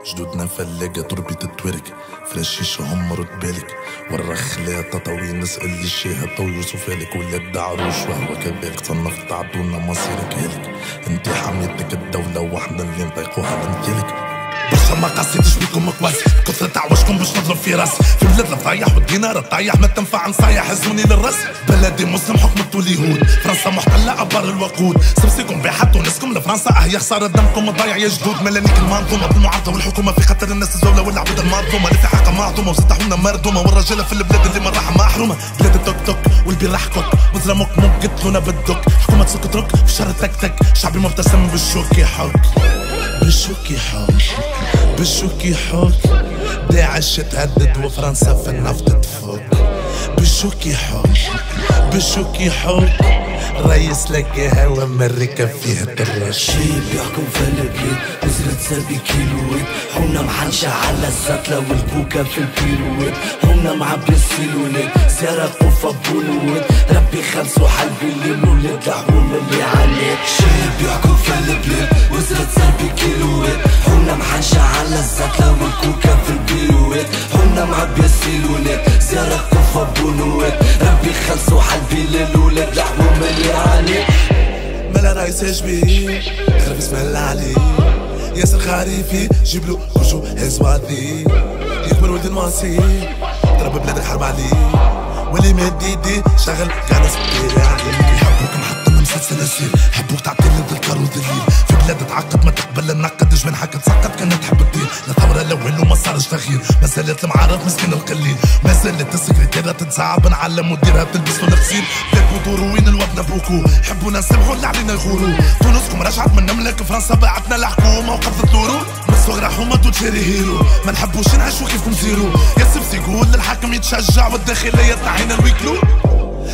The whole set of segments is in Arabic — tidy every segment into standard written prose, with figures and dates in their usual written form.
جدودنا فلاقة تربية التوارك فراشيشة هم رد بالك والرخلة تطاوي نسأل الشيها طو يوسف هالك ولاد دعروش وهو كذلك صنفت عدونا مصيرك هالك انتي حميتك الدولة واحنا اللي نطيقوها لمثالك بشر ما قصيتش بيكم مكواس كثرة تعوشكم باش نضرب في راس في بلاد الطايح والدينار الطايح ما تنفع نصايح هزوني للراس بلدي مسلم حكمته اليهود فرنسا محتلة أبار الوقود سبسيكم بيحطوا ناسكم لفرنسا يا خسارة دمكم ضايع يا جدود ملانيك المنظومة بالمعارضة والحكومة في خطر الناس الزولة والعبيد المظلومة اللي في حقها معظومة وستحونا مردومة والرجالة في البلاد اللي من راحة محرومة بلاد التوك توك والبير حكوك وزرا موك قتلونا بالدوك حكومة تسوق ترك في شهر تك تك شعبي مبتسم بالشوك يحك بالشوك يحك بالشوك يحك داعش تهدد وفرنسا في النفط تفك بالشوك يحك بالشوك يحك رئيس لقاها وامريكا فيها الدراش شيب يحكم في البلاد وزرة سربي كيلوات حونا محنشة على الزتلة والكوكا في البيروات حونا معبي السيلولات زيارة قوفة بولوات ربي خلصو حلبي الليل ولاد الحوم اللي عليك شيب يحكم في البلاد وزرة سربي كيلوات حونا محنشة على الزتلة والكوكا في البيروات حونا معبي السيلولات زيارة قوفة بولوات ربي خلصو حلبي الليل ولاد الحوم اللي عليك ملا رايس شبيه خرب اسم الله عليه ياسر خريفي جيبلو وجو هزواتي يكبر ولد الماصي ضرب بلادك حرب عليه واللي مد يدي شغل قاعد سكير عليه يحبوك محطنا مسلسل اسير يحبوك تعطي لي الكار والدليل في بلاد تعقد ما تقبل النقد جبنحك تسقط كانت تحب تطير لا ثورة لا والو ما صارش تغيير ما زالت المعارض مسكين القليل ما زالت السكرتيرة تتصعب نعلم وديرها تلبس في الغسيل بلاك ودورو وين الوطن بوكو حبونا نسمحوا اللي علينا يغورو تونسكم رجعت من مملك فرنسا بعتنا الحكومة وقفت الورود من الصغرى حومة تشري هيرو ما نحبوش نعيشو كيفكم زيرو يا سبسي يقول للحاكم يتشجع والداخلية طاحين الويكلو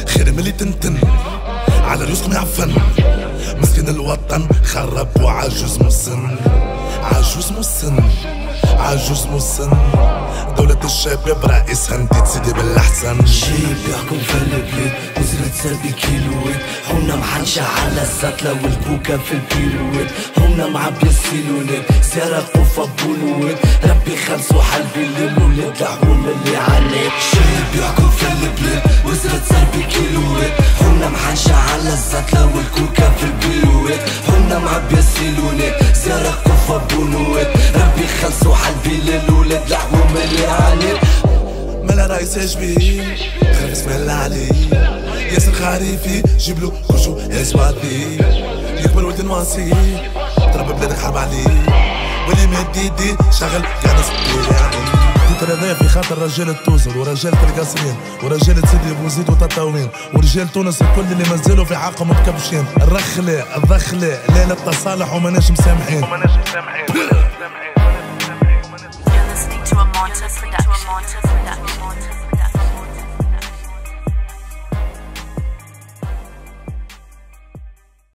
خير ملي تنتن على رزقنا يعفن مسكين الوطن خرب وعجوز مسن عجوز مسن عجوز مسن دولة الشباب رئيسها انتي تسيدي بالاحسن شيب يحكم في البلاد وزرة سربي كيلوات حونا محنشة على الزتلة والكوكا في البيروات حونا معبي السيلولات زيارة قوفة بولوات ربي خلصو حلبي الليل ولاد الحوم اللي عليك شيب يحكم في البلاد وزرة سربي كيلوات حونا محنشة على الزتلة والكوكا في البيروات حونا معبي السيلولات زيارة قوفة بولوات ربي خلصو حلبي الليل ولاد الحوم اللي عليك ملا رايس شبيه خرب اسم الله عليه ياسر خريفي جيبلو وجو هزواتي يكبر ولد الماصي ضرب بلادك حرب عليه واللي مد يدي شغل قاعد سكير عليه التتر هذايا في خاطر رجال التوزر ورجالة القصرين ورجالة سيدي بوزيد وتطاوين ورجال تونس الكل اللي مازالوا في عاقهم متكبشين الرخلة الضخلة ليلة التصالح وماناش مسامحين You're listening to a Monta production.